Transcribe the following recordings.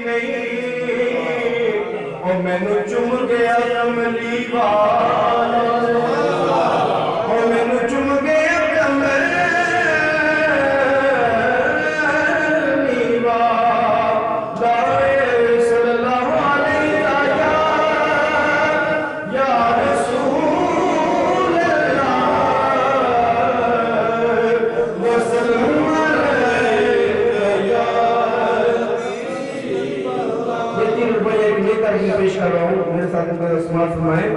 نہیں او مینو چم گیا کملی والا او مینو چم گیا کملی والا صلی اللہ علیہ یا رسول اللہ وسلم پیش کر رہا ہوں میرے ساتھ سماعت فرمائیں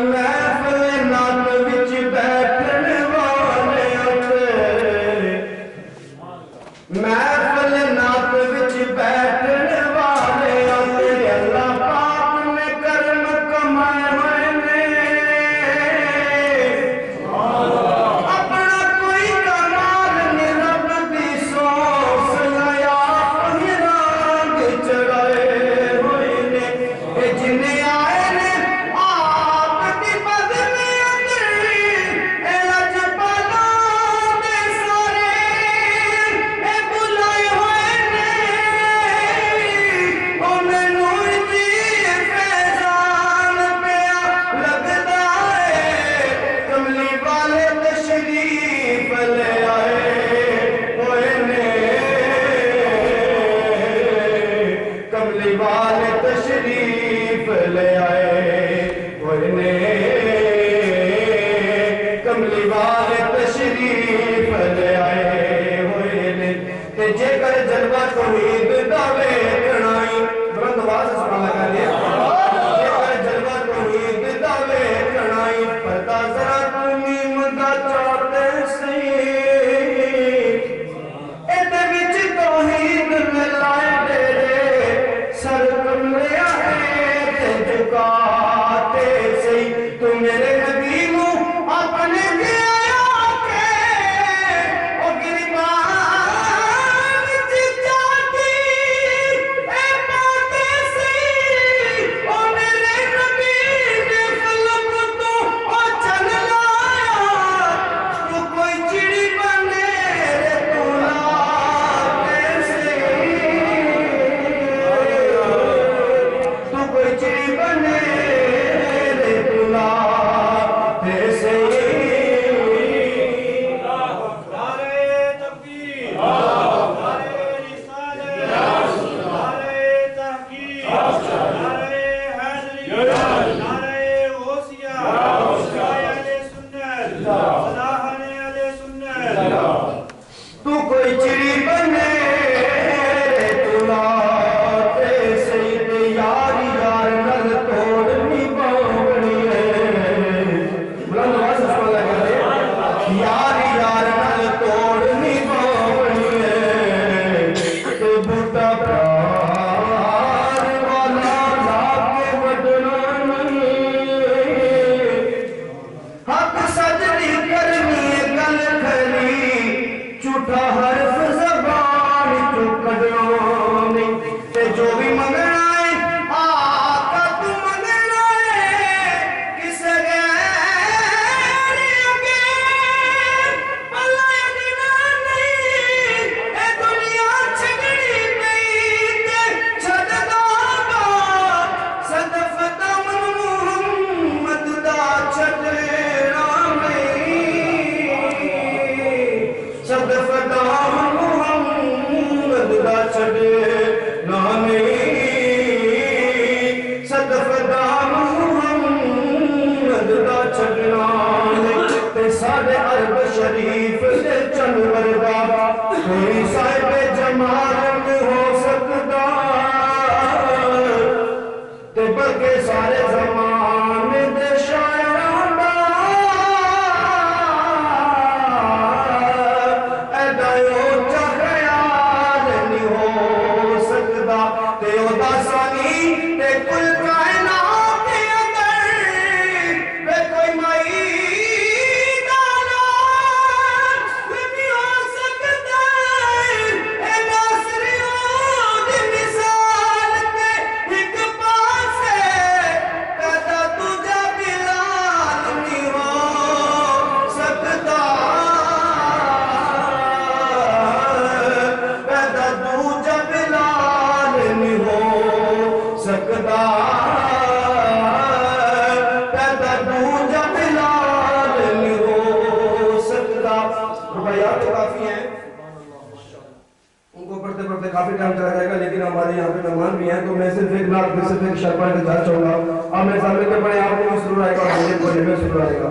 محفل نات وچ بیٹھن والے محفل نات وچ بیٹھن والے اللہ پاک نے کرم کمائے ہوئے نے اپنا کوئی کمال نہیں رب دی سوس لایا چڑھائے ہوئے نے جنہیں آئے نے آپ کی بد میں اندر لج پالا دے سارے بلائے ہوئے نے انہیں نور جی فیضان پیا لگتا ہے کملی والے تشریف لے آئے ہوئے نے کملی والے تشریف لے آئے ہوئے نے کملی والے تشریف لے آئے ہوئے نے تے جے کر جلوہ توحید دا ویکھنائی بلند آواز سے سنا لگا لیا جے کر جلوہ توحید دا ویکھنائی پتا ذرا تمیم دا چاہتے سی ایدے وچ توحید ملائے ڈیرے سر کملے آئے تے جھکاتے سی تو میرے نبی نو اپنے گیا کے او گریبان وچ جاتی اے پاتے سی او میرے نبی نے فلک تو او چل لایا تو کوئی چڑی بنے رے تو لاتے سی تو کوئی چڑی بنے رے تو لاتے سی نعرے تکبیر نعرے رسالت نعرے تحقیق نعرے حیدری نعرے غوثیہ نعرے اہل سنت صلاحن اہل سنت تو کوئی چڑی بنے رے تو لاتے سی تے یار یار نل توڑنی باوڑی ہے بلند آواز سے سنا لگا دے یار یار نل توڑنی باوڑی ہے تے بوٹا پیار والا لا کے وڈنا نہیں حق سجدی کرنی گل کھری جھوٹا حرف زبان تو کڈنا نہیں تے جو بھی منگنا ہے آقا تو منگنا ہے کس غیر اگے بھلا اگنا نہیں اے دنیا چھگڑی پئی تے چھڈ دا بات صدف دامن محمد دا چھڈنا نہیں صدف دامن محمد دا چھڈنا نہیں صدف دامن محمد دا چھڈنا نہیں تے ساڈے عرب شریف دے چن ورگا کوئی صاحب جمال نہیں ہو سکتا تے بلکہ سارے زمانے دے شاعراں دا ایڈا اونچا خیال نہیں ہو سکتا تے او دا ثانی تے کل کائنات دے اندر وے کوئی مائی دانا نہیں ہو سکتا اے ناصریوں دی مثال تے ایک پاسے پیدا کافی ٹائم چلا جائے گا لیکن ہمارے یہاں پہ مہمان بھی ہیں تو میں صرف ایک نام میں صرف ایک شعر پڑھ کے جانا چاہوں گا اور میرے سامنے کے پڑھے آپ کو بھی سرور آئے گا اور مجھے پڑھنے میں سرور آئے گا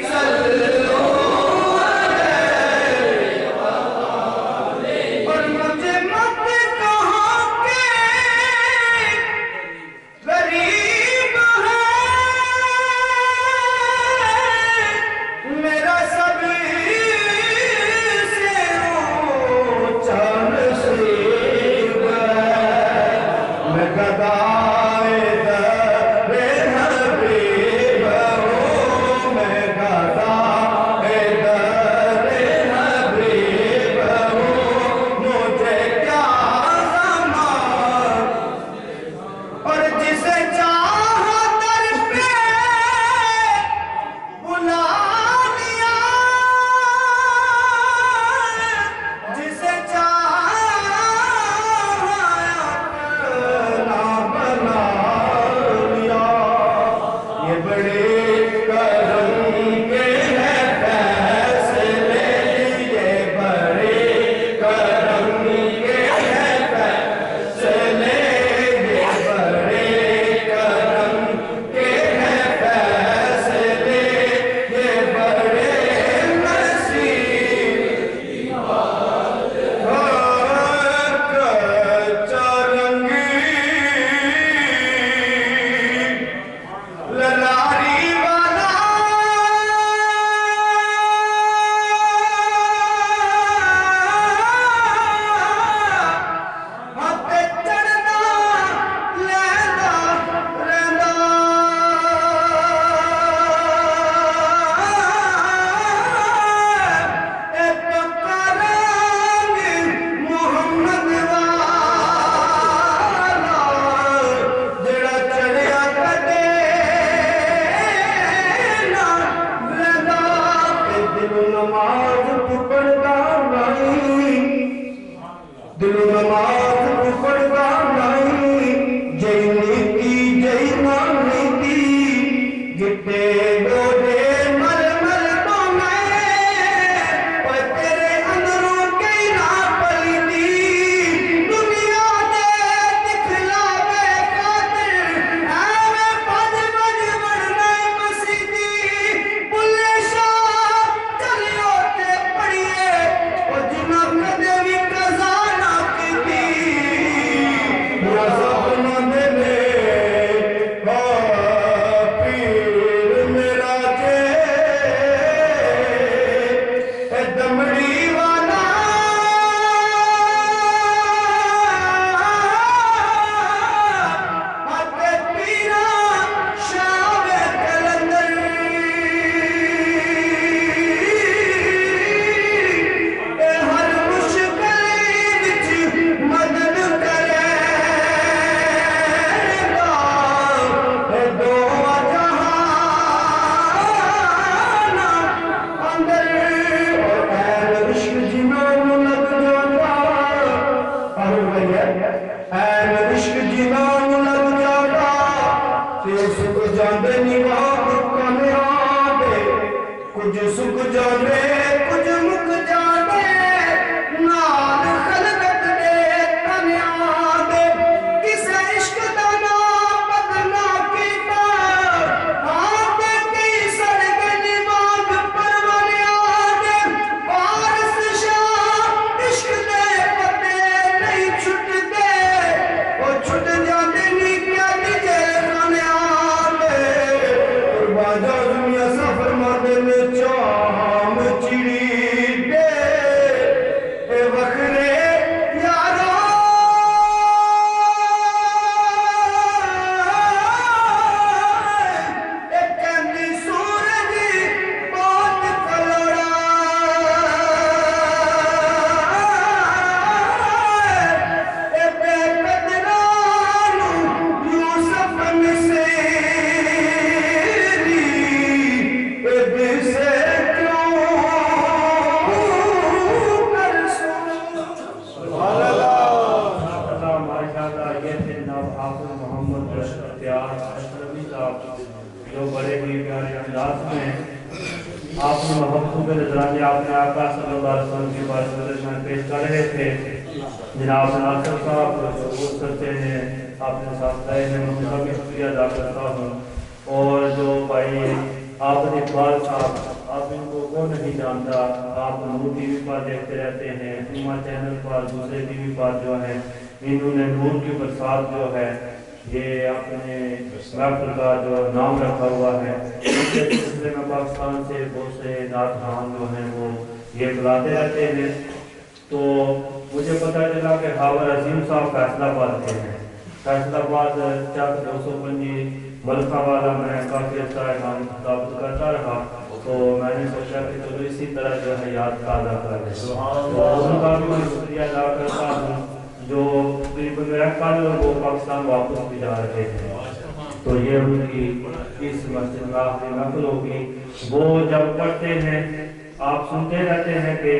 Sal محبوب نظرانے آپ نے آقا صلی اللہ علیہ وسلم کی بارگاہ پیش کر رہے تھے. جناب ناصر صاحب جو بول سکتے ہیں آپ نے ساتھ لائے ہیں ان کا بھی شکریہ ادا کرتا ہوں. اور جو بھائی آپ نے اقبال صاحب آپ ان کو کون نہیں جانتا, آپ نور ٹی وی پر دیکھتے رہتے ہیں, اما چینل پر دوسرے ٹی وی پر جو ہے انہوں نے نور کی برسات جو ہے یہ اپنے محفل کا جو نام رکھا ہوا ہے. اس کے سلسلے میں پاکستان سے بہت سے نعت خوان جو ہیں وہ یہ بلاتے رہتے ہیں. تو مجھے پتہ چلا کہ خاور عظیم صاحب فیصل آباد کے ہیں. فیصل آباد چک 225 ملکہ والا میں کافی عرصہ نام ثابت کرتا رہا, تو میں نے سوچا کہ چلو اسی طرح جو ہے یاد تازہ کر لیں. تو ان کا بھی میں شکریہ ادا کرتا ہوں جو تقریباً میرا کل وہ پاکستان واپس بھی جا رہے ہیں. تو یہ ان کی اس مسجد میں آخری محفل ہوگی. وہ جب پڑھتے ہیں آپ سنتے رہتے ہیں کہ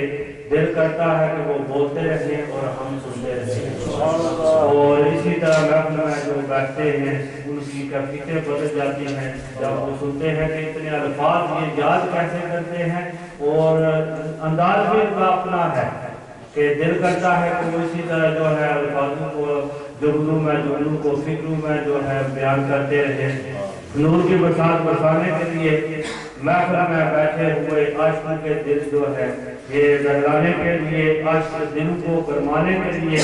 دل کرتا ہے کہ وہ بولتے رہیں اور ہم سنتے رہیں. اور اسی طرح محفل میں جو بیٹھتے ہیں ان کی کیفیتیں بدل جاتی ہیں جب وہ سنتے ہیں کہ اتنے الفاظ یہ یاد کیسے کرتے ہیں, اور انداز بھی ان کا اپنا ہے کہ دل کرتا ہے کہ وہ اسی طرح جو ہے الفاظوں کو جملوں کو فکروں میں جو ہے بیان کرتے رہیں. نور کی برسات برسانے کے لیے محفل میں بیٹھے ہوئے عاشقوں کے دل جو ہے یہ بہلانے کے لیے, عاشق دل کو گرمانے کے لیے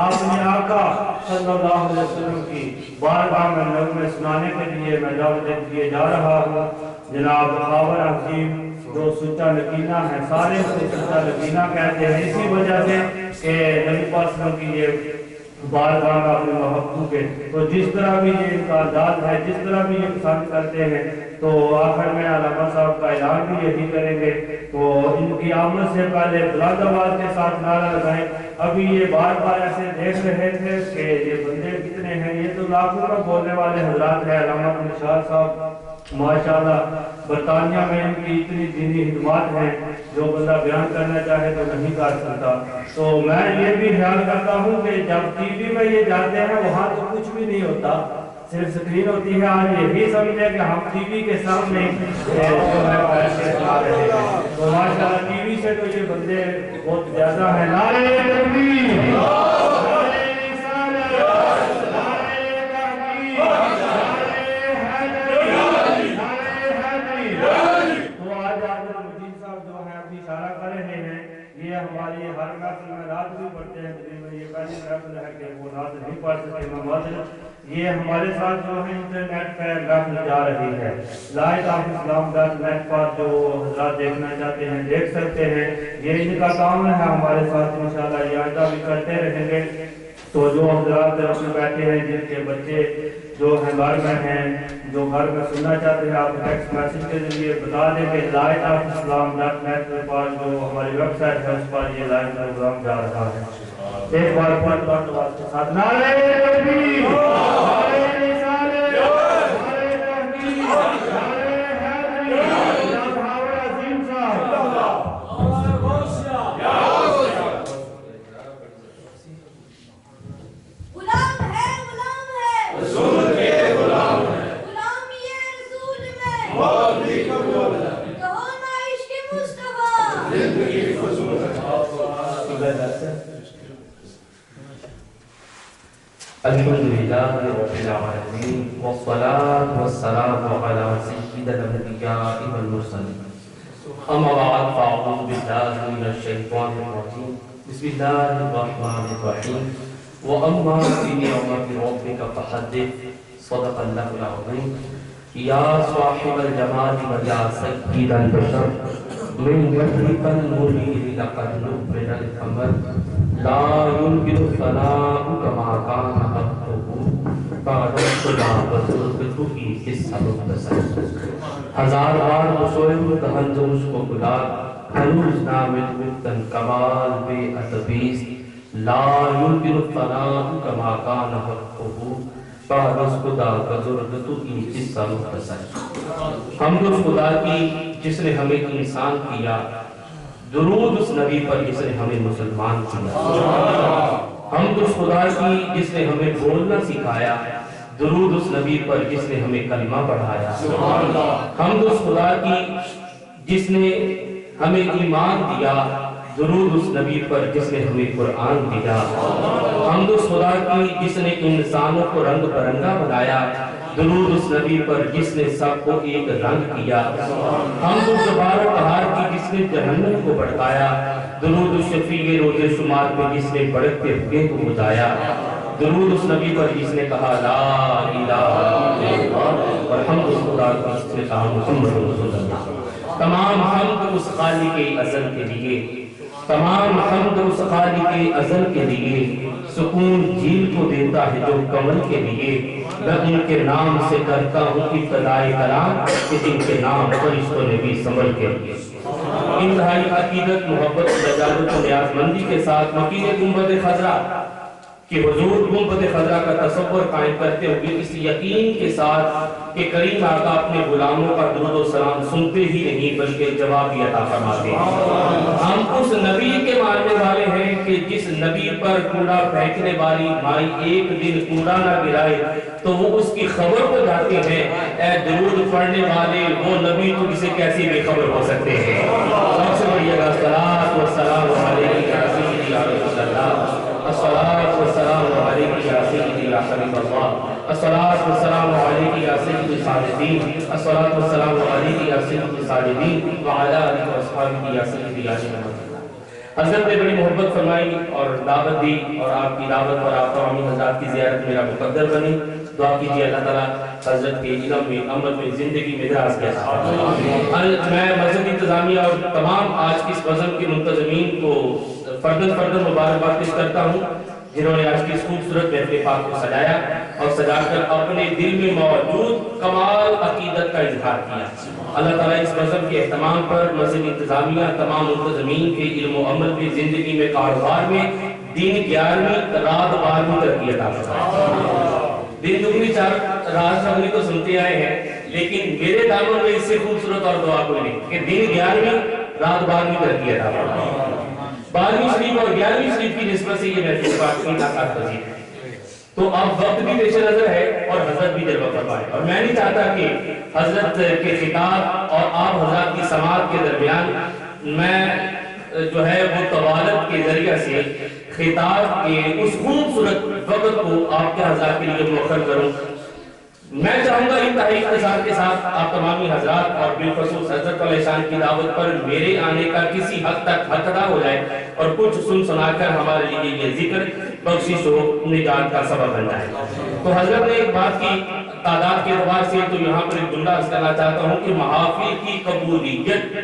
آپ نے آقا صلی اللہ علیہ وسلم کی بارگاہ میں نغمے سنانے کے لیے میں دعوت دیے جا رہا ہوں. جناب خاور عظیم جو سچا یقینہ ہے, سارے کو سچا یقینہ کہتے ہیں اسی وجہ سے کہ نبی پاک صلی اللہ علیہ وسلم کی یہ بارگاہ میں اپنے محبوب کے, تو جس طرح بھی یہ ان کا انداز ہے, جس طرح بھی یہ پسند کرتے ہیں, تو آخر میں علامہ صاحب کا اعلان بھی یہی کریں گے. تو ان کی آمد سے پہلے بلند آواز کے ساتھ نعرہ لگائیں. ابھی یہ بار بار ایسے دیکھ رہے تھے کہ یہ بندے کتنے ہیں, یہ تو لاکھوں کا بولنے والے حضرات ہیں. علامہ نشاد صاحب ماشاءاللہ برطانیہ میں ان کی اتنی دینی خدمات ہیں, جو بندہ بیان کرنا چاہے تو نہیں کر سکتا. تو میں یہ بھی خیال کرتا ہوں کہ جب ٹی وی میں یہ جاتے ہیں وہاں تو کچھ بھی نہیں ہوتا, صرف سکرین ہوتی ہے. آج یہ بھی سمجھے کہ ہم ٹی وی کے سامنے جو ہے بیٹھ کے سنا رہے ہیں. تو ماشاءاللہ ٹی وی سے تو یہ بندے بہت زیادہ ہیں. نعرہ تکبیر, نعرہ رسالت, نعرہ تحقیق, نعرہ حیدری, نعرہ حیدری. تو آج عبد المجید صاحب جو ہے ابھی اشارہ کر رہے ہیں, یہ ہماری ہر محفل میں رات بھی پڑھتے ہیں. یہ پہلی محفل ہے کہ وہ رات نہیں پڑھ سکتے. یہ ہمارے ساتھ جو ہے انٹرنیٹ پہ محفل جا رہی ہے. لائٹ آف اسلام .net پر جو حضرات دیکھنا چاہتے ہیں دیکھ سکتے ہیں. یہ ان کا کام ہے ہمارے ساتھ, انشاءاللہ یہ آئندہ بھی کرتے رہیں گے. تو جو حضرات اپنے بیٹھے ہیں جن کے بچے جو ہیں گھر میں ہیں, جو گھر میں سننا چاہتے ہیں, آپ ٹیکسٹ میسج کے ذریعے بتا دیں کہ لائٹ آف اسلام .net پر جو ہماری ویب سائٹ ہے اس پر یہ لائیو پروگرام جا رہا ہے. ایک بار پھر بات کے ساتھ نعرہ تکبیر, نعرہ رسالت, نعرہ تحقیق, نعرہ حیدری, جناب خاور عظیم صاحب. غلام ہے, غلام ہے, رسول کے غلام ہیں, غلامی رسول میں موت بھی قبول ہے, کہو نا عشق مصطفیٰ زندگی فضول ہے. الحمدللہ رب العالمین والصلاة والسلام علی سیدنا الانبیاء والمرسلین. اما بعد فاعوذ باللہ من الشیطان الرجیم. بسم اللہ الرحمن الرحیم. واما بنعمت ربک فحدث. صدق اللہ العظیم. یا صاحب الجمال ویا سید البشر من مشرق المنیر لقد نبر القمر لا يمكن الثناء كما كان حقه بعد الصلاة والسلطة في السبب بسر. ہزار بار مسوئم تہنزم اس کو گلار, ہنوز نامت مفتن کمال بے اتبیز. لا يمكن الثناء كما كان حقه بعد خدا کا ضرورت کی حصہ مختصر. حمد اس خدا کی جس نے ہمیں انسان کیا, درود اس نبی پر جس نے ہمیں مسلمان کیا. حمد اس خدا کی جس نے ہمیں بولنا سکھایا, درود اس نبی پر جس نے ہمیں کلمہ پڑھایا. حمد اس خدا کی جس نے ہمیں ایمان دیا، درود اس نبی پر جس نے ہمیں قرآن دیا، حمد اس خدا کی جس نے انسانوں کو رنگ برنگا بنایا، درود اس نبی پر جس نے سب کو ایک رنگ کیا، حمد اس جبار و قہار کی جس نے جہنم کو بھڑکایا، درود اس شفیع روز شمار پہ جس نے بڑھتے ہوئے کو بجایا، درود اس نبی پر جس نے کہا لا الہ الا اللہ، اور حمد اس خدا کی جس نے کہا محمد رسول اللہ۔ تمام حمد اس خالق ازل کے لیے، تمام حمد اس خالق ازل کے لیے، سکون جھیل کو دیتا ہے جو کمل کے لیے، میں ان کے نام سے کرتا ہوں ابتدائی کلام کہ جن کے نام فرشتوں نے بھی سنبھل کے لیے۔ انتہائی عقیدت، محبت، لجاجت و نیاز مندی کے ساتھ مکین گنبد خضرا کہ حضور گنبد خضرا کا تصور قائم کرتے ہوئے اس یقین کے ساتھ کہ کریم آقا اپنے غلاموں کا درود و سلام سنتے ہی نہیں بلکہ جواب بھی عطا فرماتے ہیں۔ ہم اس نبی کے ماننے والے ہیں کہ جس نبی پر کوڑا پھینکنے والی مائی ایک دن کوڑا نہ گرائے تو وہ اس کی خبر کو جاتے ہیں، اے درود پڑھنے والے وہ نبی تو اسے کیسی بے خبر ہو سکتے ہیں۔ سب سے بڑی الصلاۃ والسلام علیک یا سیدی یا رسول اللہ، الصلاۃ والسلام علیک یا سیدی یا حبیب اللہ، الصلاۃ والسلام علیک یا سید الصالحین، الصلاۃ والسلام علیک یا سید الصالحین وعلی آلہ واصحابہ یا سید یا محمد۔ حضرت نے بڑی محبت فرمائی اور دعوت دی، اور آپ کی دعوت پر آپ تمام حضرات کی زیارت میرا مقدر بنی۔ دعا کیجیے اللہ تعالیٰ حضرت کے علم میں، عمل میں، زندگی میں دراز کے ساتھ۔ میں مسجد انتظامیہ اور تمام آج کی اس بزم کے منتظمین کو فردن مبارکباد پیش کرتا ہوں جنہوں نے آج کی اس خوبصورت محفل پاک کو سجایا اور سجا کر اپنے دل میں موجود کمال عقیدت کا اظہار کیا۔ اللہ تعالیٰ اس بزم کے اہتمام پر مسجد انتظامیہ تمام منتظمین کے علم و عمل میں، زندگی میں، کاروبار میں، دین 11ویں رات 12ویں ترقی عطا فرمائے۔ دن دگنی رات چگنی تو سنتے آئے ہیں، لیکن میرے دامن میں اس سے خوبصورت اور دعا کوئی نہیں کہ دن 11ویں رات 12ویں ترقی عطا فرمائے۔ 12ویں شریف اور 11ویں شریف کی نسبت سے یہ محفل پاک کی ناقات پذیر ہے، تو اب وقت بھی پیش نظر ہے اور حضرت بھی جلوہ فرمائے، اور میں نہیں چاہتا کہ حضرت کے خطاب اور آپ حضرات کی سماعت کے درمیان میں جو ہے وہ طوالت کے ذریعہ سے خطاب کے اس خوبصورت وقت کو آپ کے حضرات کے لیے مؤخر کروں۔ میں چاہوں گا انتہائی اختصار کے ساتھ آپ تمامی حضرات اور بالخصوص حضرت علیہ شان کی دعوت پر میرے آنے کا کسی حد تک حق ادا ہو جائے اور کچھ سن سنا کر ہمارے لیے یہ ذکر بخشش و نجات کا سبب بن جائے۔ تو حضرت نے ایک بات کی تعداد کے اعتبار سے تو یہاں پر ایک جملہ عرض کرنا چاہتا ہوں کہ محافل کی قبولیت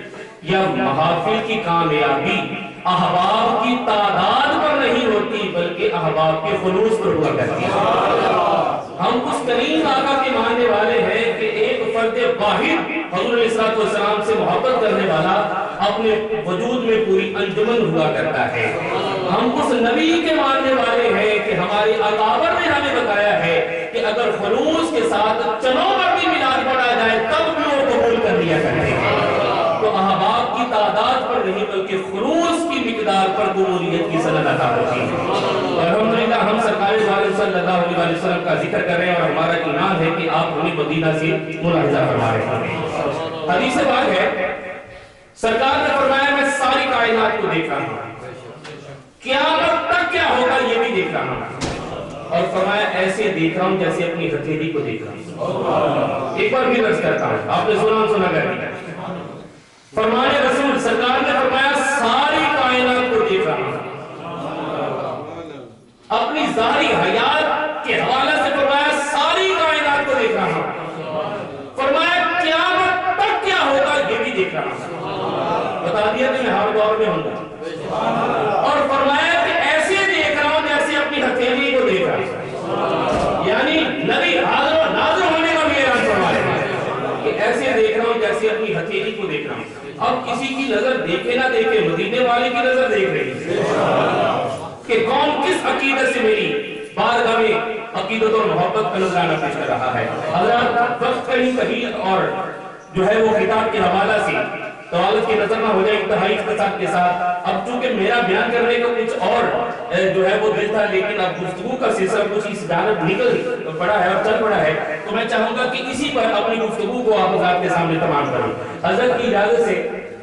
یا محافل کی کامیابی احباب کی تعداد پر نہیں ہوتی بلکہ احباب کے خلوص پر ہوا کرتی ہے۔ ہم اس کریم آقا کے ماننے والے ہیں کہ ایک فرد واحد حضور علیہ السلام سے محبت کرنے والا اپنے وجود میں پوری انجمن ہوا کرتا ہے۔ ہم اس نبی کے ماننے والے ہیں کہ ہمارے اکابر نے ہمیں بتایا ہے کہ اگر خلوص کے ساتھ چنوں پر بھی میلاد پڑھا جائے تب بھی وہ قبول کر لیا کرتے ہیں۔ تو احباب کی تعداد پر نہیں بلکہ خلوص کی مقدار پر قبولیت کی سند عطا ہوتی ہے۔ الحمدللہ ہم سرکار صلی اللہ علیہ وسلم کا ذکر کر رہے ہیں اور ہمارا ایمان ہے کہ آپ ہمیں مدینہ سے ملاحظہ فرما رہے ہیں۔ حدیث پاک ہے سرکار نے فرمایا میں ساری کائنات کو دیکھ رہا ہوں، قیامت تک کیا ہوگا یہ بھی دیکھ رہا ہوں، اور فرمایا ایسے دیکھ رہا ہوں جیسے اپنی ہتھیلی کو دیکھ رہا ہوں۔ ایک بار بھی عرض کرتا ہوں، آپ نے سنا کر دیا۔ فرمانے رسول سرکار نے فرمایا ساری کائنات کو دیکھ رہا ہوں، اپنی ظاہری حیات کے حوالے سے فرمایا ساری کائنات کو دیکھ رہا ہوں، فرمایا قیامت تک کیا ہوگا یہ بھی دیکھ رہا ہوں۔ بتا دیا کہ میں ہر دور میں ہوں گا، اور فرمایا کہ ایسے دیکھ رہا ہوں جیسے اپنی ہتھیلی کو دیکھ رہا ہوں، یعنی نبی حاضر و ناظر ہونے کا بھی اعلان فرما رہے ہیں کہ ایسے دیکھ رہا ہوں جیسے اپنی ہتھیلی کو دیکھ رہا ہوں۔ اب کسی کی نظر دیکھے نہ دیکھے مدینے والے کی نظر دیکھ رہی ہے کہ کون کس عقیدت سے میری بارگاہ میں عقیدت اور محبت کا نظرانہ پیش کر رہا ہے۔ حضرات وقت کہیں اور جو ہے وہ خطاب کے حوالہ سے طوالت کی نظر نہ ہو جائے انتہائی اختصار کے ساتھ۔ اب چونکہ میرا بیان کرنے کا کچھ اور جو ہے وہ دل تھا، لیکن اب گفتگو کا سلسلہ کچھ اس جانب نکل پڑا ہے اور چل پڑا ہے، تو میں چاہوں گا کہ اسی پر اپنی گفتگو کو آپ حضرات کے سامنے تمام کروں۔ حضرت کی اجازت سے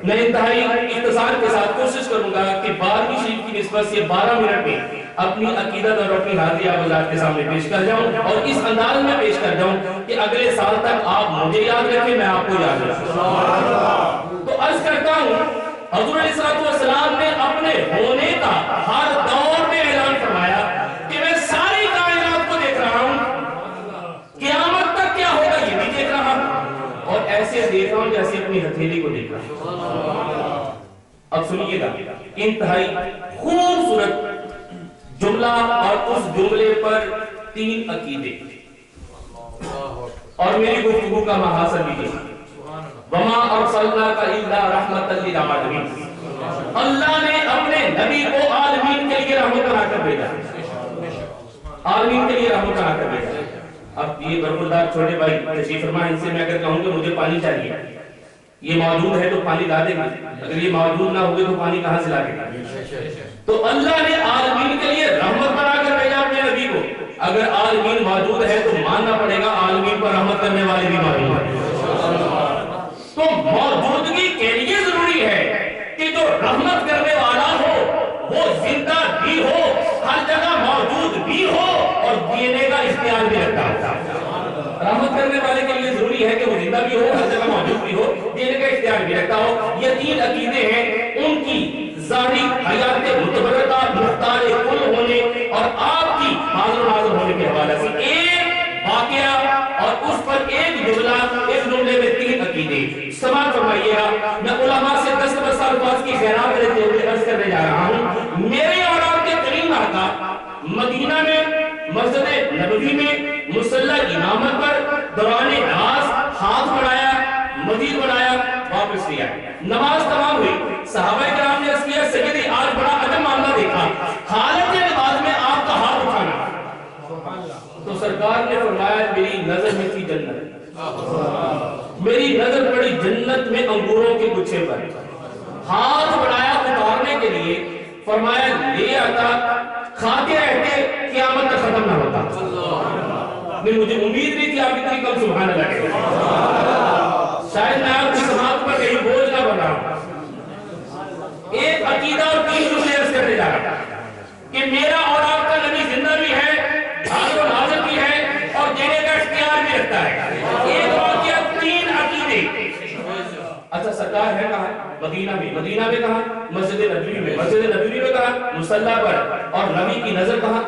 میں انتہائی اختصار کے ساتھ کوشش کروں گا کہ 12ویں شریف کی نسبت سے 12 منٹ میں اپنی عقیدت اور اپنی حاضری آپ حضرات کے سامنے پیش کر جاؤں اور اس انداز میں پیش کر جاؤں کہ اگلے سال تک آپ مجھے یاد رکھیں، میں آپ کو یاد رکھوں۔ تو عرض کرتا ہوں، حضور علیہ السلام نے اپنے ہونے کا ہر دور میں اعلان فرمایا کہ میں ساری کائنات کو دیکھ رہا ہوں، قیامت تک کیا ہوگا یہ بھی دیکھ رہا ہوں، اور ایسے دیکھ رہا ہوں جیسے اپنی ہتھیلی کو دیکھ رہا ہوں۔ اب سنیے گا، انتہائی خوبصورت جملہ اور اس جملے پر 3 عقیدے اور میری گفتگو کا محاصر لیجیے۔ وما ارسلناک الا رحمۃ للعالمین، اللہ نے اپنے نبی کو عالمین کے لیے رحمت بنا کر بھیجا، عالمین کے لیے رحمت بنا کر بھیجا۔ اب یہ برخوردار چھوٹے بھائی تشریف فرما، ان سے میں اگر کہوں کہ مجھے پانی چاہیے، یہ موجود ہے تو پانی لا دیں گے، اگر یہ موجود نہ ہوگے تو پانی کہاں سے لا دیں گے؟ تو اللہ نے عالمین کے لیے رحمت بنا کر بھیجا اپنے نبی کو۔ اگر عالمین موجود ہے تو ماننا پڑے گا عالمین پر رحمت کرنے والے بھی موجود ہیں۔ تو موجودگی کے لیے ضروری ہے کہ جو رحمت کرنے والا ہو وہ زندہ بھی ہو، ہر جگہ موجود بھی ہو اور دینے کا اختیار بھی رکھتا ہو۔ رحمت کرنے والے کے لیے ضروری ہے کہ وہ زندہ بھی ہو، ہر جگہ موجود بھی ہو، دینے کا اختیار بھی رکھتا ہو۔ یہ 3 عقیدے ہیں، ان کی ظاہری حیات متبرکہ مختار کل ہونے اور آپ کی حاضر و ناظر ہونے کے حوالے سے ایک واقعہ اور اس پر ایک جملہ، اس جملے میں 3 عقیدے۔ سماعت فرمائیے گا، میں علماء سے 10 سال کی خیرات لیتے ہوئے عرض کرنے جا رہا ہوں۔ میرے اور آپ کے کریم آقا مدینہ میں مسجد نبوی میں مصلی امامت پر دوران نماز ہاتھ بڑھایا، مزید بڑھایا، واپس لیا، نماز تمام ہوئی، صحابہ کرام نے عرض کیا سیدی آج بڑا عجب معاملہ دیکھا، حالت نماز میں آپ کا ہاتھ اٹھانا۔ تو سرکار نے فرمایا میری نظر میں تھی جنت، میری نظر پڑی جنت میں انگوروں کے گچھے پر، ہاتھ بڑھایا اتارنے کے لیے، فرمایا لے آتا، کھاتے رہتے، قیامت تک ختم نہ ہوتا۔ مجھے امید نہیں تھی آپ اتنی کم سبحان اللہ کہتے ہیں، شاید میں آپ کی سماعت پر کہیں بوجھ نہ بنا۔ ایک عقیدہ اور 3 جملے عرض کرنے جا رہا کہ میرا اور آپ کا نبی زندہ بھی ہے، حاضر و ناظر بھی ہے اور دینے کا اختیار بھی رکھتا ہے۔ ایک واقعہ 3 عقیدے۔ اچھا سرکار ہے کہاں؟ مدینہ میں، مدینہ میں کہاں؟ مسجد نبوی میں، مسجد نبوی میں کہاں؟ مصلی پر، اور نبی کی نظر کہاں؟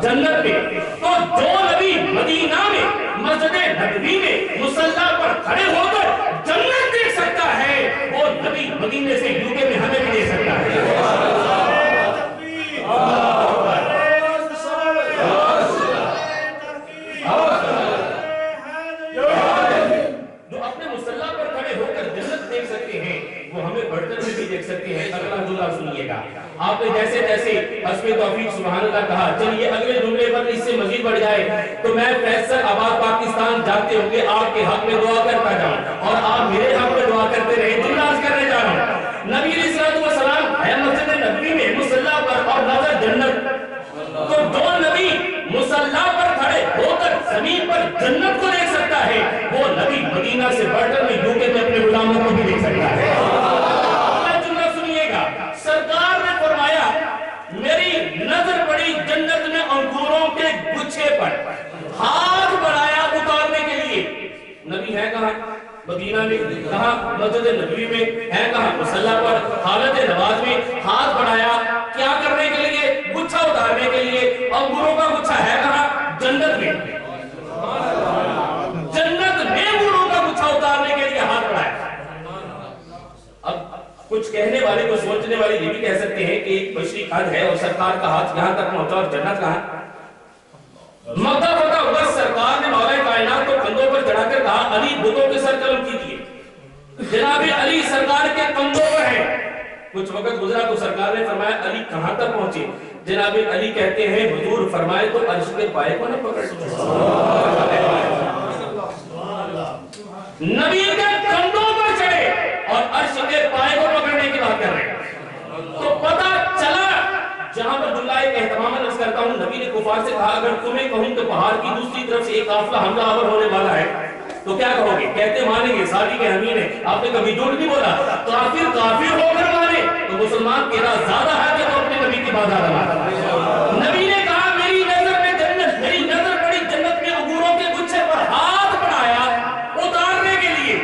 جنت میں۔ تو جو نبی مدینہ میں مسجد نبوی میں مصلی پر کھڑے ہو کر جنت دیکھ سکتا ہے، وہ نبی مدینے سے یوکے میں ہمیں بھی دیکھ سکتا ہے۔ جو اپنے مصلی پر کھڑے ہو کر جنت دیکھ سکتے ہیں وہ ہمیں برتن میں بھی دیکھ سکتے ہیں۔ اگلا جملہ سنیے گا، آپ نے جیسے جیسے حسب توفیق سبحان اللہ کہا، چلیے اگلے جملے پر اس سے مزید بڑھ جائے تو میں فیصل آباد پاکستان جاتے ہوئے آپ کے حق میں دعا کرتا جاؤں اور آپ میرے حق میں دعا کرتے رہے۔ جملہ عرض کرنے جا رہا ہوں، نبی علیہ الصلوۃ والسلام ہے مسجد نبوی میں مصلی پر اور نظر جنت۔ تو جو نبی مصلی پر کھڑے ہو کر زمین پر جنت کو دیکھ سکتا ہے، وہ نبی مدینہ سے بڑھ کر میں یوکے میں اپنے غلاموں کو بھی دیکھ سکتا ہے۔ جملہ سنیے گا، سرکار نے فرمایا میری نظر پڑی جنت میں انگوروں کے گچھے پر، ہاتھ بڑھایا اتارنے کے لیے۔ نبی ہے کہاں؟ مدینہ میں، کہاں؟ مسجد نبوی میں، ہے کہاں؟ مصلی پر، حالت نماز میں، ہاتھ بڑھایا کیا کرنے کے لیے؟ گچھا اتارنے کے لیے۔ انگوروں کا گچھا ہے کہاں؟ جنت میں، جنت میں انگوروں کا گچھا اتارنے کے لیے ہاتھ بڑھایا۔ اب کچھ کہنے والے کو سوچنے والے یہ بھی کہہ سکتے ہیں کہ ایک بشری قد ہے اور سرکار کا ہاتھ یہاں تک پہنچا اور جنت کہاں؟ مکہ فتح ہوا، سرکار نے مولا کائنات کو کندھوں پر چڑھا کر کہا علی بتوں کے سر قلم کیجیے۔ جناب علی سرکار کے کندھوں پر ہے۔ کچھ وقت گزرا تو سرکار نے فرمایا علی کہاں تک پہنچے؟ جناب علی کہتے ہیں حضور فرمائے تو عرش کے پائے کو نہ پکڑ۔ نبی کے کندھوں پر چڑھے اور عرش کے پائے کو پکڑنے کی بات کر رہے ہیں۔ تو پتہ چلا، جہاں پر جملہ ایک اہتماماً عرض کرتا ہوں، نبی نے کفار سے کہا اگر تمہیں کہوں تو پہاڑ کی دوسری طرف سے ایک قافلہ حملہ آور ہونے والا ہے تو کیا کہو گے؟ کہتے مانیں گے، صادق امین ہے، آپ نے کبھی جھوٹ نہیں بولا۔ کافر کافر ہو کر مانے تو مسلمان تیرا زیادہ ہے کہ تو اپنے نبی کی بات زیادہ مانا۔ نبی نے کہا میری نظر میں جنت، میری نظر پڑی جنت میں انگوروں کے گچھے پر ہاتھ بڑھایا اتارنے کے لیے،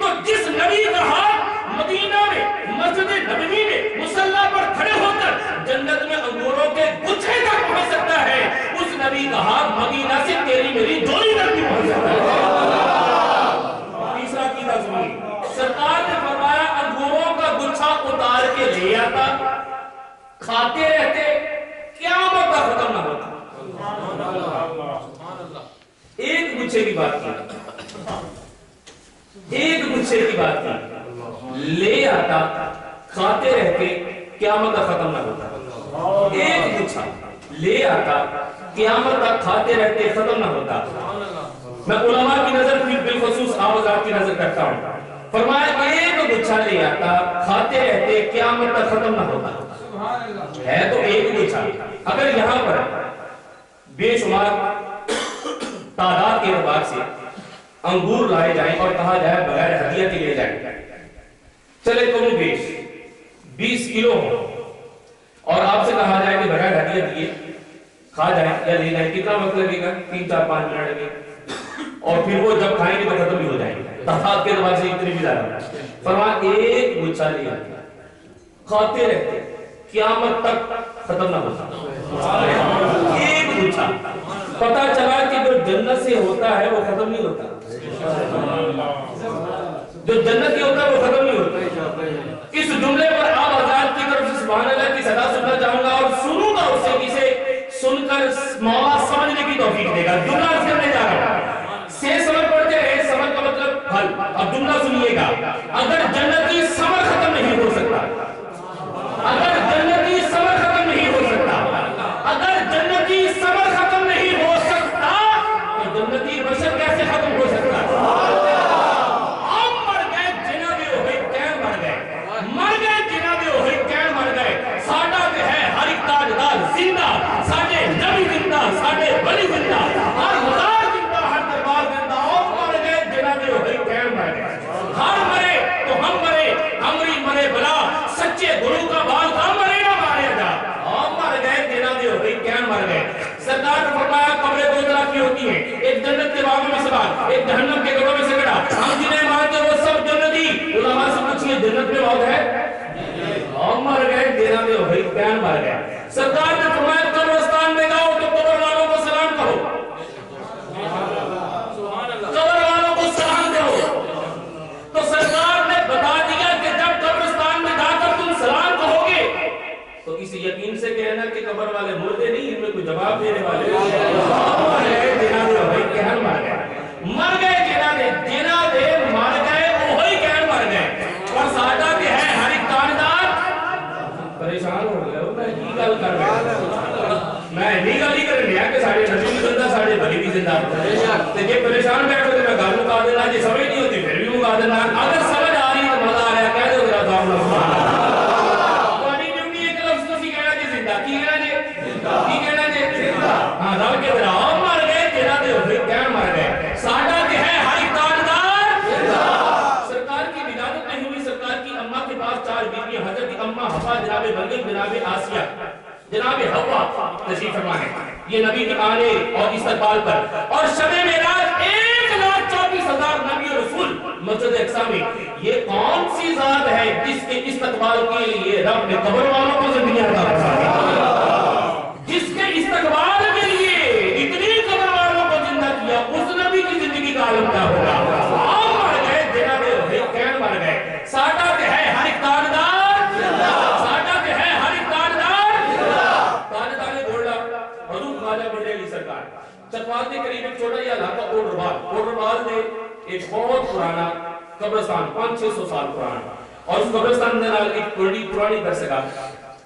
تو جس نبی کا ہاتھ مدینہ میں مسجد نبوی میں مصلی پر کھڑے ہو کر جنت میں انگوروں کے گچھے تک پہنچ سکتا ہے، اس نبی کا ہاتھ مدینہ سے تیری میری جوڑی تک بھی پہنچ سکتا ہے۔ تیسرا عقیدہ سنیے، سرکار نے فرمایا انگوروں کا گچھا اتار کے لے آتا، کھاتے رہتے، قیامت کا ختم نہ ہوتا۔ ایک گچھے کی بات کی، ایک گچھے کی بات کی، لے آتا، کھاتے رہتے، قیامت کا ختم نہ ہوتا۔ ایک گچھا لے آتا، قیامت تک کھاتے رہتے، ختم نہ ہوتا۔ میں علماء کی نظر پھر بالخصوص آپ حضرات کی نظر کرتا ہوں، فرمایا ایک گچھا لے آتا، کھاتے رہتے، قیامت تک ختم نہ ہوتا۔ ہے تو ایک گچھا، اگر یہاں پر بے شمار تعداد کے اعتبار سے انگور لائے جائیں اور کہا جائے بغیر ہدیہ کے لے جائیں، چلے کم بیش 20 کلو ہو اور آپ سے کہا جائے کہ بغیر ہدیہ دیے کھا جائیں یا لے جائیں، کتنا وقت لگے گا؟ 3-4-5 منٹ لگے، اور پھر وہ جب کھائیں گے تو ختم بھی ہو جائیں گے۔ تعداد کے اعتبار سے اتنی بھی زیادہ، فرمایا ایک گچھا لے آتے، کھاتے رہتے، قیامت تک ختم نہ ہوتا۔ ایک گچھا، پتہ چلا کہ جو جنت سے ہوتا ہے وہ ختم نہیں ہوتا، جو جنت کی ہوتا ہے وہ ختم نہیں ہوتا۔ اس جملے پر آپ حضرات کی طرف سے سبحان اللہ کی صدا سننا چاہوں گا، اور سنوں گا اس سے کسے سن کر مولا سمجھنے کی توفیق دے گا۔ جملہ عرض کرنے جا رہا ہوں، سے سمجھ پڑھتے رہے، سمجھ کا مطلب حل۔ اب جملہ سنیے گا، اگر جنتی سمر ختم نہیں ہو سکتا، اگر جنتی سمر ختم نہیں ہو سکتا، اگر جنتی سمر ختم نہیں ہو سکتا تو جنتی بشر کیسے ختم ہو سکتا؟ ہم مر گئے جناب ہوئے کین مر گئے، مر گئے جناب ہوئے کین مر گئے، ساڈا تے ہے ہر ایک تاجدار زندہ، ساڈے نبی زندہ، ساڈے ولی زندہ، ہر مزار زندہ، ہر دربار زندہ، ہم مر گئے جناب ہوئے کین مر گئے۔ ہر مرے تو ہم مرے، ہمری مرے بلا، سچے گرو کا بال تھا مرے نہ مارے جا، ہم مر گئے جناب ہوئے کین مر گئے۔ سرکار نے فرمایا قبریں دو طرح کی ہوتی ہیں، ایک جنت کے باغوں میں سے باغ، ایک جہنم کے گڑھوں میں سے گڑھا، ہم جنہیں مانتے وہ سب جنتی۔ علماء سے پوچھئے جنت میں موت ہے؟ ہم مر گئے جناب ہوئے کین مر گئے۔ سرکار نے فرمایا قبرستان میں جاؤ تو قبر والوں کو سلام کہو، قبر والوں کو سلام کرو۔ تو سرکار نے بتا دیا کہ جب قبرستان میں جا کر تم سلام کہو گے تو اس یقین سے کہنا کہ قبر والے مردے نہیں، ان میں کوئی جواب دینے والے مر گئے جناب ہوئے کین مر گئے، مر گئے جناب مر گئے وہی کین مر گئے۔ اور ساڈا کہ ہے ہر ایک تاجدار پریشان ہو گیا، میں کی گل کر رہا ہوں، میں نہیں گل ہی کر رہا کہ ساڈے نبی بھی زندہ، ساڈے ولی بھی زندہ، تے جے پریشان بیٹھو تو میں گل مکا دینا، جے سمجھ نہیں ہوتی پھر بھی مکا دینا، اگر سمجھ آ رہی تو مزہ آ رہا کہہ دو ذرا سبحان اللہ۔ تہاڈی ڈیوٹی ایک لفظ تسی کہنا جی زندہ، کی کہنا جی کی کہنا جی زندہ، ہاں رب کے ذرا مر گئے جناب ہوئے کین مر گئے، ساڈا کہ ہے ہر ایک تاجدار زندہ۔ سرکار کی ولادت نہیں ہوئی، سرکار کی اماں کے پاس 4 بیویاں، حضرت اماں حفا، جناب مریم، جناب آسیہ، جناب حوا تشریف فرما ہے۔ یہ نبی کے آنے اور استقبال پر اور شب معراج 1,24,000 نبی اور رسول مسجد اقصی میں، یہ کون سی ذات ہے جس کے استقبال کے لیے رب نے قبر والوں کو زندگی عطا فرمائی، جس کے استقبال کے لیے اتنی قبر والوں کو زندہ کیا، اس نبی کی زندگی کا عالم کیا ہوگا؟ ہم مر گئے جناب ہوئے کین مر گئے، ساڈا کہ ہے ہر ایک تاجدار زندہ، ساڈا کہ ہے ہر ایک تاجدار زندہ۔ تاجدار گھوڑا حضور خواجہ بڑھے علی سرکار چکوال کے قریب ایک چھوٹا یہ علاقہ کوٹربال میں ایک بہت پرانا قبرستان 500-600 سال پرانا، اور اس قبرستان دے نال ایک بڑی پرانی درسگاہ،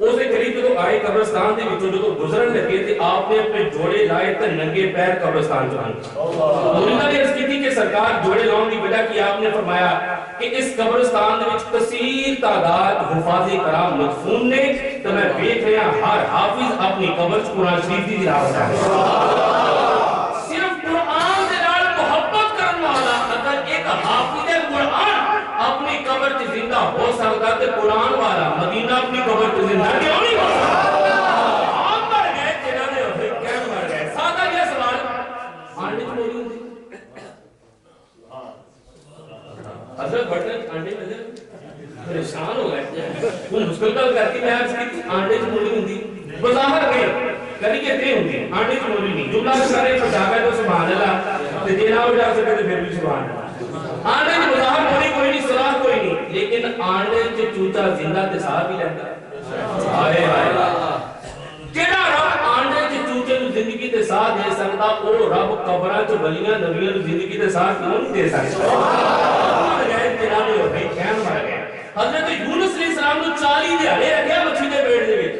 اس دے قریب جو آئے قبرستان دے وچوں جو گزرن لگے تے آپ نے اپنے جوڑے لائے تے ننگے پیر قبرستان چ آئے۔ انہوں نے عرض کی تھی کہ سرکار جوڑے لاؤن کی وجہ کی آپ نے فرمایا کہ اس قبرستان دے وچ کثیر تعداد حفاظ کرام مدفون نے، تے میں دیکھ رہا ہر حافظ اپنی قبر چ قرآن شریف دی تلاوت کر رہا ہے۔ صرف قرآن دے نال محبت کرن والا اگر تے قرآن والا مدینہ اپنی قبر تے زندہ کیوں نہیں ہو سکتا؟ آپ مر گئے جنہاں نے ہوئے کیوں مر گئے؟ سادہ یہ سوال آنڈے تو مولی ہوتی حضرت بڑھتے آنڈے میں سے پریشان ہو گئے وہ مشکل کل کرتی میں آپ کی آنڈے تو مولی ہوتی بظاہر نہیں کری کے دے ہوتی آنڈے تو مولی نہیں جملہ سارے پڑھا گئے تو سبحان اللہ تے جنہاں ہو جا سکے تو پھر بھی سبحان اللہ آنڈے کی بظاہر مولی کوئی نہیں سراغ کوئی نہیں لیکن آنڈے سے چوچا زندہ تے صاحب ہی رہتا ہے آئے آئے کیڑا رب آنڈے سے چوچے کو زندگی تے ساتھ دے سکتا او رب قبرہ چو بلیاں نبیاں زندگی تے ساتھ کیوں نہیں دے سکتا مر گئے جنابے ہو گئے کین مر گئے حضرت یونس علیہ السلام نے 40 دیہڑے رکھیا مچھی دے پیٹ دے وچ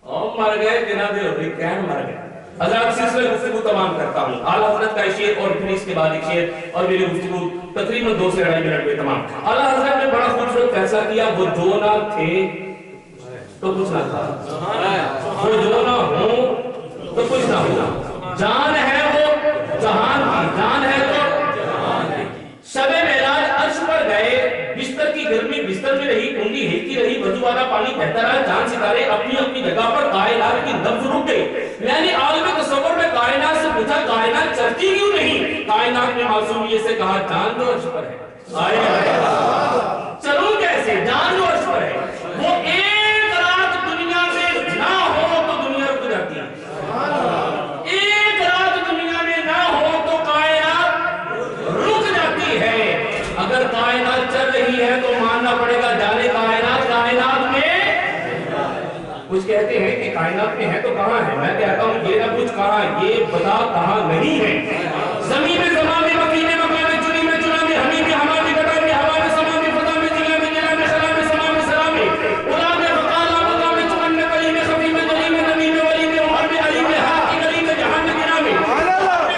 اور مر گئے جنابے ہو گئے کین مر گئے حضرت سلسلہ گفتگو تمام کرتا ہوں اعلیٰ حضرت کا شعر اور پھر اس کے بعد ایک شعر اور میری گفتگو تقریباً 2 سے 2.5 منٹ میں تمام اعلیٰ حضرت نے بڑا خوبصورت فیصلہ کیا وہ جو نہ تھے تو کچھ نہ تھا وہ جو نہ ہوں تو کچھ نہ ہوا جان ہے وہ جہان کی جان ہے تو شب معراج عرش پر گئے بستر کی گرمی بستر میں رہی کنگی ہلتی رہی وضو والا پانی بہتا رہا چاند ستارے اپنی اپنی جگہ پر کائنات کی نبض رک گئی میں نے عالم تصور میں کائنات سے پوچھا کائنات چلتی کیوں نہیں کائنات نے معصومیت سے کہا جان تو عرش پر ہے چلو کیسے جان تو عرش پر ہے وہ ایک رات دنیا میں نہ ہو تو دنیا رک جاتی ہے ایک رات دنیا میں نہ ہو تو کائنات رک جاتی ہے اگر کائنات چل رہی ہے تو ماننا پڑے گا جانے کائنات میں کچھ کہتے ہیں کہ کائنات میں ہے تو کہاں ہے میں کہتا ہوں یہ نہ کچھ کہاں یہ بتا کہاں نہیں ہے زمین میں زمان میں مکین میں مکان میں چنی میں چنا میں ہمیں میں ہما میں گٹا میں ہوا میں سما میں فضا میں جگہ میں جلا میں سلام میں سما میں سلام میں الا میں وقالا وقا میں چمن میں کلی میں خفی میں جلی میں نبی میں ولی میں عمر میں علی میں حق کی گلی میں جہان میں گنا میں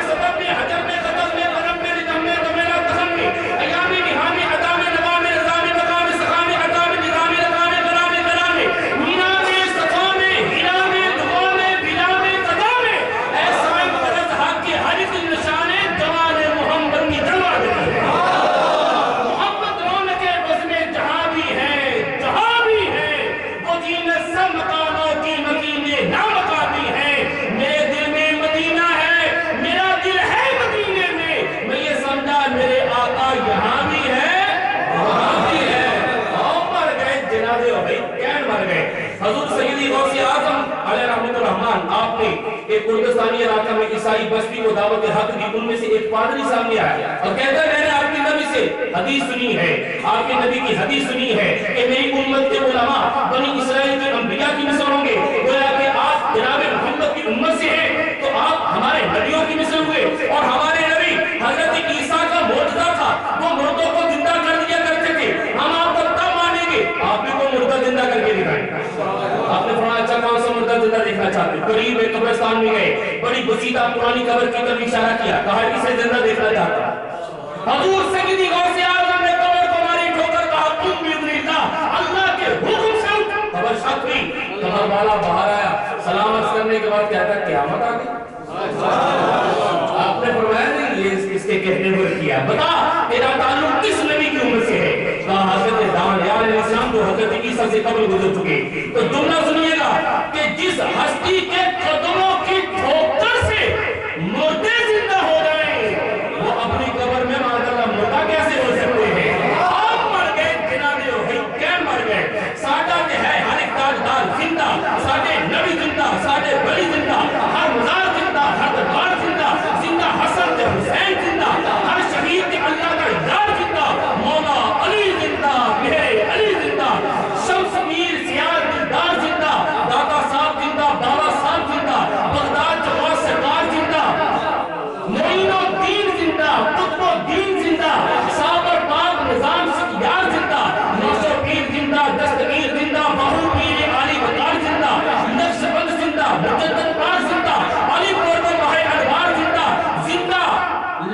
سبب میں حجر میں قدم میں قرم میں رجم میں دمینا قسم میں ایام میں نہا میں عطا میں نوا میں رضا میں بقا میں سخا میں عطا میں نظا میں لقا میں کرا میں کرا میں مینا میں صفا میں ہلا میں دعا میں بلا میں قضا میں اے صاحب قدرت حق کے ہر ایک نشان جمال محمد کی جمع دیتی ہے محمد رونق بز میں جہاں بھی ہے وہ جین سب مکانوں کی مدینے نہ مکاتی ہے میرے دل میں مدینہ ہے میرا دل ہے مدینے میں یہ سمجھا میرے آقا یہاں بھی ہے وہاں بھی ہے اور مر گئے جنازے ہو گئی کین مر گئے حضور سیدی غوث اعظم علیہ رحمت الرحمن آپ نے ایک کردستانی علاقہ میں عیسائی بستی کو دعوت حق دی ان میں سے ایک پادری سامنے آیا اور کہتا ہے میں نے آپ کے نبی سے حدیث سنی ہے آپ کے نبی کی حدیث سنی ہے کہ میری امت کے علماء بنی اسرائیل کے انبیاء کی مثل ہوں گے گویا کہ آپ جناب محمد کی امت سے ہیں تو آپ ہمارے نبیوں کی مثل ہوئے اور ہمارے نبی حضرت عیسیٰ کا معجزہ تھا وہ مردوں کو زندہ کر دیا کرتے تھے ہم آپ کو تب مانیں گے آپ نے کو مردہ زندہ کر کے دکھائیں آپ نے فرمایا اچھا کون سا مردہ زندہ دیکھنا چاہتے قریب ایک قبرستان میں گئے بڑی بسیطہ پرانی قبر کی طرف اشارہ کیا کہا اسے زندہ دیکھنا چاہتا حضور سیدی غوث اعظم نے قبر کو ماری ٹھوکر کہا تم باذن اللہ اللہ کے حکم سے اٹھ قبر شک ہوئی قبر والا باہر آیا سلام عرض کرنے کے بعد کہتا قیامت آ گئی آپ نے فرمایا نہیں یہ اس کے کہنے پر کیا بتا تیرا تعلق کس نبی کی امت سے ہے کہا حضرت دانیال علیہ السلام تو حضرت عیسیٰ سے قبل گزر چکے تو جملہ سنیے گا کہ جس ہستی کے قدموں کی ٹھوکر سے مردے زندہ ہو جائیں وہ اپنی قبر میں معذاللہ مردہ کیسے ہو سکتے ہیں آپ مر گئے جنابے ہو گئی کیا مر گئے ساڈا تے ہے ہر ایک تاجدار زندہ ساڈے نبی زندہ ساڈے ولی زندہ ہر مزار زندہ ہر دربار زندہ زندہ حسن تے حسین زندہ ہر شہید تے اللہ کا یار زندہ مولا علی زندہ میرے علی زندہ شمس میر سیار دلدار زندہ دادا صاحب زندہ بابا صاحب زندہ بغداد جواز سرکار زندہ معین الدین زندہ قطب الدین زندہ صابر پاک نظام سکیار زندہ نوسو پیر زندہ دستگیر زندہ باہو پیر علی وقار زندہ نقش بند زندہ مجدد پاک زندہ علی پورتا بہائے انوار زندہ زندہ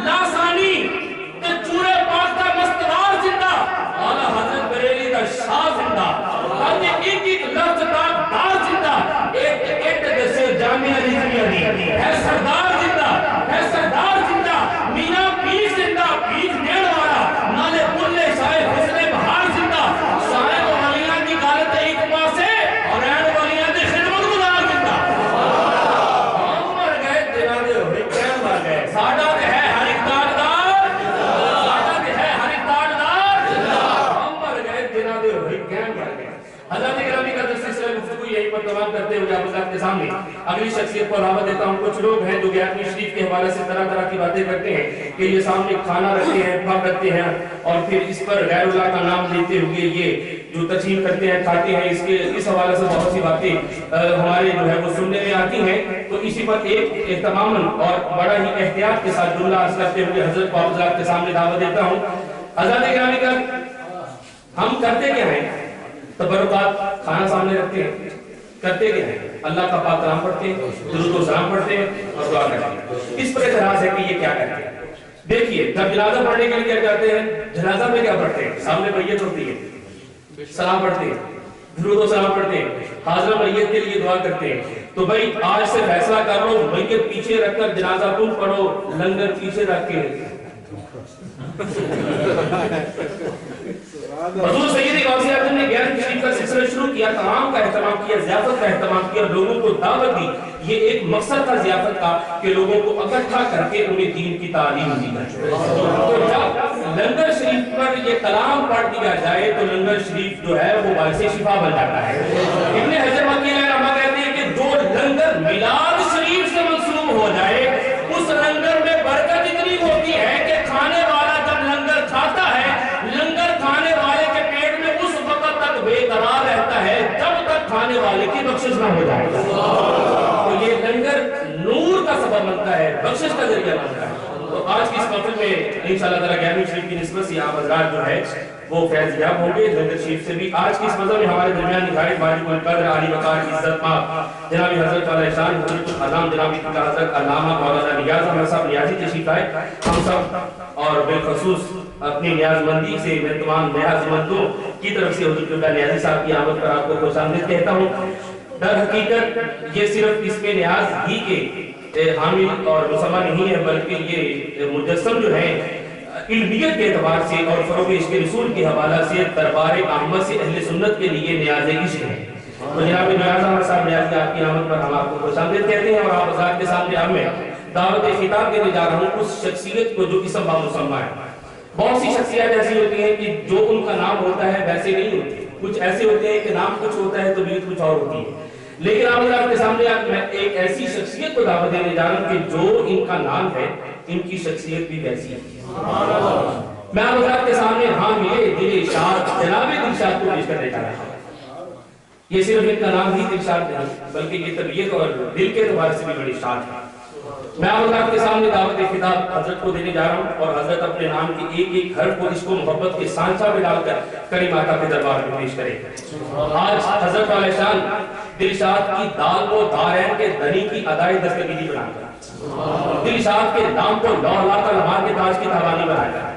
لاسانی تے چورے پاک کا مستوار زندہ اعلیٰ حضرت بریلی کا شاہ زندہ اور یہ ایک لفظ کا دار زندہ ایک جیسے جامعہ نظریہ دی ہے سردار زندہ ہے سردار زندہ مینا پیر زندہ پیر نیڑ والا نالے پلے شاہ حسن بہار جناب گیم بن گئے. حضرت گرامی کا سلسلہ گفتگو یہیں پر تمام کرتے ہوئے آپ حضرات کے سامنے اگلی شخصیت کو دعوت دیتا ہوں. کچھ لوگ ہیں جو گیارہویں شریف کے حوالے سے طرح طرح کی باتیں کرتے ہیں کہ یہ سامنے کھانا رکھتے ہیں, پھل رکھتے ہیں اور پھر اس پر غیر اللہ کا نام لیتے ہوئے یہ جو تقسیم کرتے ہیں کھاتے ہیں. اس حوالے سے بہت سی باتیں ہمارے جو ہے وہ سننے میں آتی ہیں. تو اسی پر ایک اہتمام اور بڑا ہی احتیاط کے ساتھ جملہ عرض کرتے ہوئے حضرت کو آپ حضرات کے سامنے دعوت دیتا ہوں. حضرت گرامی کا ہم کرتے کیا ہیں؟ تبرکات کھانا سامنے رکھتے ہیں, کرتے کیا ہیں؟ اللہ کا پاک کلام پڑھتے ہیں, درود و سلام پڑھتے ہیں اور دعا کرتے ہیں. اس پر اعتراض ہے کہ یہ کیا کرتے ہیں. دیکھیے جب جنازہ پڑھنے کے لیے کیا جاتے ہیں, جنازہ میں کیا پڑھتے ہیں؟ سامنے میت ہوتی ہے, سلام پڑھتے ہیں, درود و سلام پڑھتے ہیں, حاضرہ میت کے لیے دعا کرتے ہیں. تو بھائی آج سے فیصلہ کر لو, میت پیچھے رکھ کر جنازہ تم پڑھو, لنگر پیچھے رکھ کے. حضور سید غوث اعظم نے گیارہویں شریف کا سلسلہ شروع کیا, طعام کا اہتمام کیا, ضیافت کا اہتمام کیا, لوگوں کو دعوت دی. یہ ایک مقصد تھا ضیافت کا کہ لوگوں کو اکٹھا کر کے انہیں دین کی تعلیم دی جائے. تو جب لنگر شریف پر یہ کلام پڑھ دیا جائے تو لنگر شریف جو ہے وہ باعث شفا بن جاتا ہے. ابن حجر مکی رحمہ کہتے ہیں کہ جو لنگر میلاد شریف سے منسوب ہو جائے اس لنگر میں برکت اتنی ہوتی ہے کہ کھانے والا جب لنگر کھاتا ہے, لنگر کھانے والے کے پیٹ میں اس وقت تک بے قرار رہتا ہے جب تک کھانے والے کی بخشش نہ ہو جائے. تو یہ لنگر نور کا سبب بنتا ہے, بخشش کا ذریعہ بنتا ہے. تو آج کی اس محفل میں انشاءاللہ تعالیٰ گیارہویں شریف کی نسبت سے آپ حضرات جو ہے وہ فیض یاب ہوں گے لنگر شریف سے بھی. آج کی اس مذہب میں ہمارے درمیان نگاہی واجب القدر عالی وقار عزت ماں جناب حضرت والا شان حضرت العلام جناب حضرت علامہ مولانا نیاز احمد صاحب نیازی تشریف لائے. ہم سب اور بالخصوص اپنی نیاز مندی سے میں تمام نیاز مندوں کی طرف سے حضرت اللہ نیازی صاحب کی آمد پر آپ کو خوش آمدید کہتا ہوں. در حقیقت یہ صرف اس میں نیاز ہی کے حامل اور مسمہ نہیں ہے بلکہ یہ مجسم جو ہے علمیت کے اعتبار سے اور فروغ عشق رسول کے حوالہ سے دربار احمد سے اہل سنت کے لیے نیاز عشق ہے. تو جناب نیاز احمد صاحب نیاز آپ کی آمد پر ہم آپ کو خوش آمدید کہتے ہیں اور آپ حضرات کے سامنے اب میں دعوت خطاب دینے جا رہا ہوں اس شخصیت کو جو اسم با مسمہ ہے. بہت سی شخصیات ایسی ہوتی ہیں کہ جو ان کا نام ہوتا ہے ویسے نہیں ہوتے, کچھ ایسے ہوتے ہیں کہ نام کچھ ہوتا ہے تو بیت کچھ اور ہوتی ہے. لیکن آپ حضرات کے سامنے میں ایک ایسی شخصیت کو دعوت دینے جا رہا ہوں کہ جو ان کا نام ہے ان کی شخصیت بھی ویسی ہے. میں آپ حضرات کے سامنے حامیل دل ارشاد جناب دلشاد کو پیش کرنے جا رہا ہوں. یہ صرف ان کا نام ہی دلشاد نہیں بلکہ یہ طبیعت اور دل کے اعتبار سے بھی بڑی شاد ہے. میں آپ حضرات کے سامنے دعوت خطاب حضرت کو دینے جا رہا ہوں اور حضرت اپنے نام کی ایک ایک حرف کو عشق و محبت کے سانچہ میں ڈال کر کریم آقا کے دربار میں پیش کریں. آج حضرت والا شان دلشاد کی دال کو دارین کے دنی کی ادائی دستگیری بنا کر, دلشاد کے نام کو لولا کا لمحہ کے تاج کی تابانی بنا کر,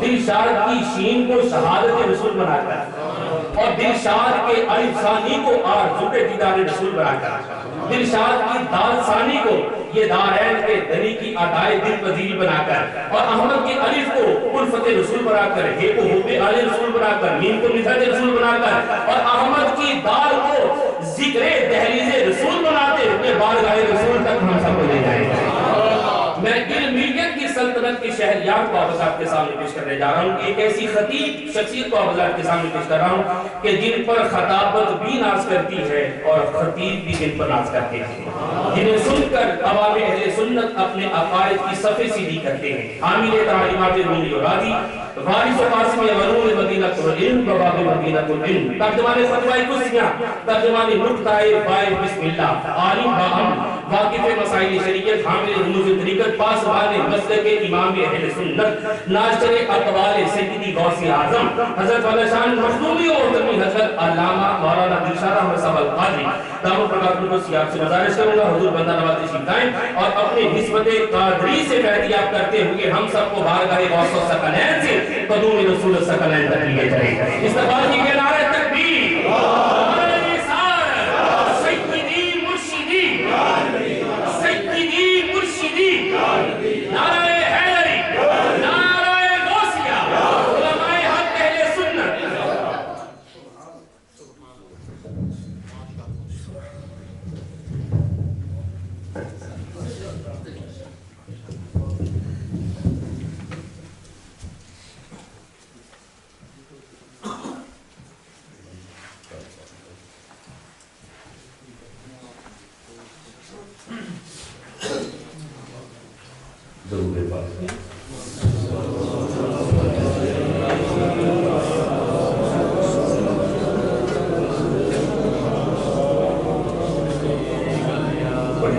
دلشاد کی شین کو شہادت رسول بنا کر اور دلشاد کے الف ثانی کو آرزو کے دیدار رسول بنا کر, دلشاد کی دال ثانی کو یہ دارین کے دنی کی ادائے دل پذیری بنا کر اور احمد کے الف کو الفت رسول بنا کر, ہے کو حب آل رسول بنا کر, میم کو مدحت رسول بنا کر اور احمد کی دال کو ذکر دہلیز رسول بناتے ہوئے بارگاہ رسول تک ہم سب کو لے جائیں گے. میں علمیت کی سلطنت کی شہریار کو آپ کے سامنے پیش کرنے جا رہا ہوں. ایک ایسی خطیب شخصیت کو آپ کے سامنے پیش کر رہا ہوں کہ جن پر خطابت بھی ناز کرتی ہے اور خطیب بھی جن پر ناز کرتے ہیں, جنہیں سن کر عوام اہل سنت اپنے عقائد کی صفحے سیدھی کرتے ہیں. حامل تعلیمات رومی اور راضی وارث و قاسم ورون مدینہ العلم باب مدینہ العلم, ترجمان فتویٰ کسیاں, ترجمان نکتہ فائد بسم اللہ, عالم باہم واقف مسائل شریعت, حامل رموز طریقت, پاسبان مسلک امام اہل سنت, ناشر اقوال سیدی غوث اعظم حضرت والا شان مخدومی اور تمی حضرت علامہ مولانا دلشاد احمد صاحب القادری دامت برکاتہ کو سیاق سے گزارش کروں گا. حضور بندہ نواز تشریف لائیں اور اپنی نسبت قادری سے فیضیاب کرتے ہوئے ہم سب کو بارگاہ غوث الثقلین سے قدوم رسول الثقلین تک لیے جائیں. استقبال کی نعرہ تکبیر, نعرہ رسالت, سیدی مرشدی, سیدی مرشدی, نعرہ حیدری, نعرہ غوثیہ, علماء حق اہل سنت.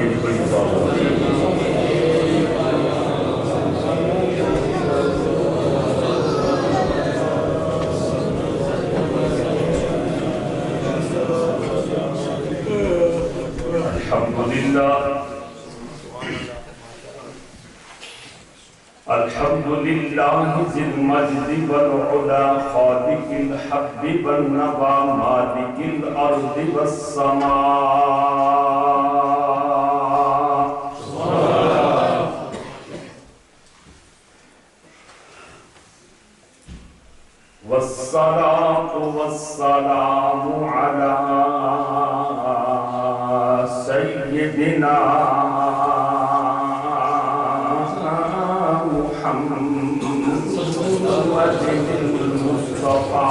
یہ کوئی بات الحمد لله ذي المجد والعلا خالق الحب والنوى مالك الأرض والسماء والصلاة والسلام على سيدنا المصطفى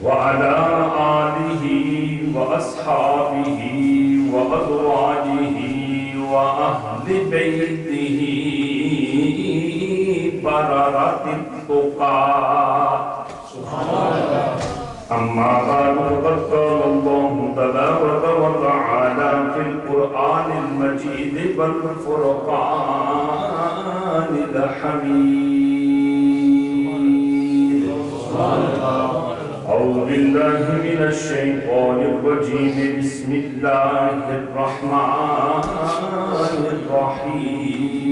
وعلى آله وأصحابه وأزواجه وأهل بيته بررة التقى أما بعد فقد قال الله تبارك وتعالى في القرآن المجيد والفرقان الحميد أعوذ بالله من الشيطان الرجيم بسم الله الرحمن الرحيم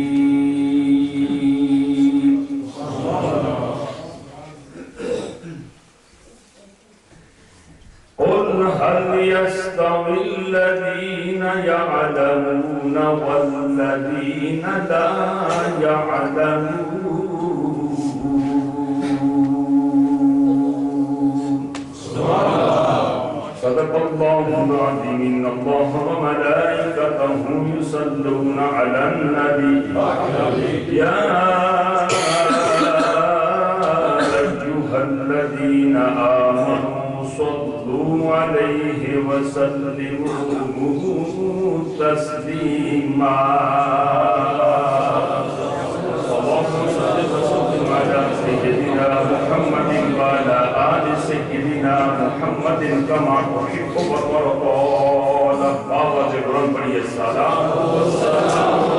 قل هل يستوي الذين يعلمون والذين لا يعلمون صدق الله العظيم إن الله وملائكته يصلون على النبي يا أيها الذين آمنوا صلوا عليه وسلموا تسليما اللهم صل وسلم على سيدنا محمد وعلى آل سيدنا محمد كما تحب وترضى بابا جبران بڑی السلام والسلام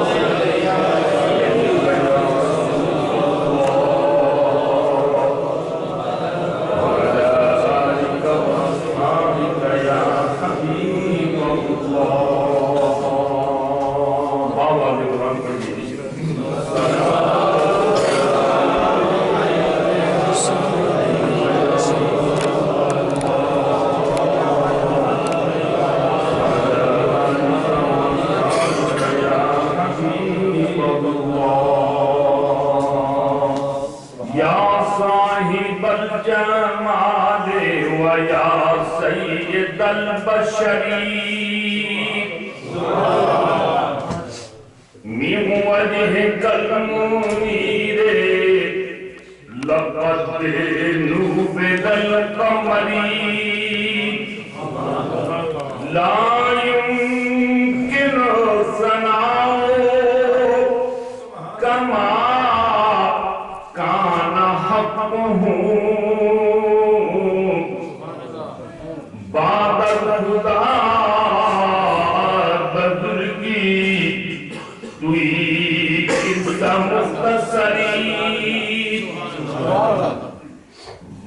من وجهك المنير لقد نوبل القمر لا يمكن ثناؤه كما كان حقه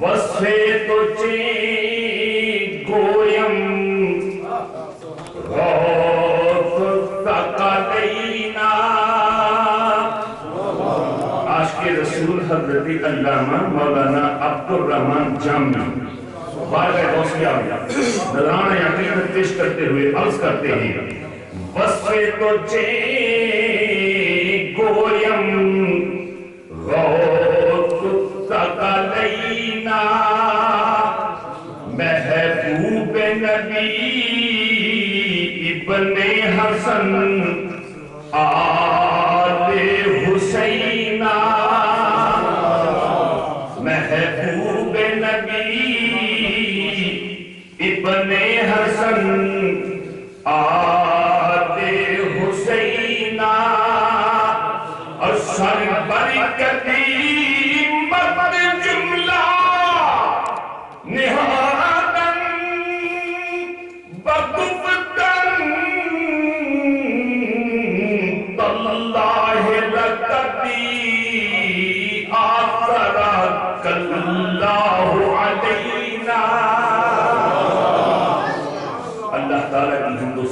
وصفے تو چین گویم غوث ثقلینا عاشق رسول حضرت علامہ مولانا عبدالرحمن جامی بارگاہ دوسری آگیا نظرانہ عقیدت پیش کرتے ہوئے عرض کرتے ہیں وصفے تو چین گویم غوث ثقلینا محبوب نبی ابن حسن آل حسینہ محبوب نبی ابن حسن آل حسینہ اور سر برکتی مت جملہ نہایت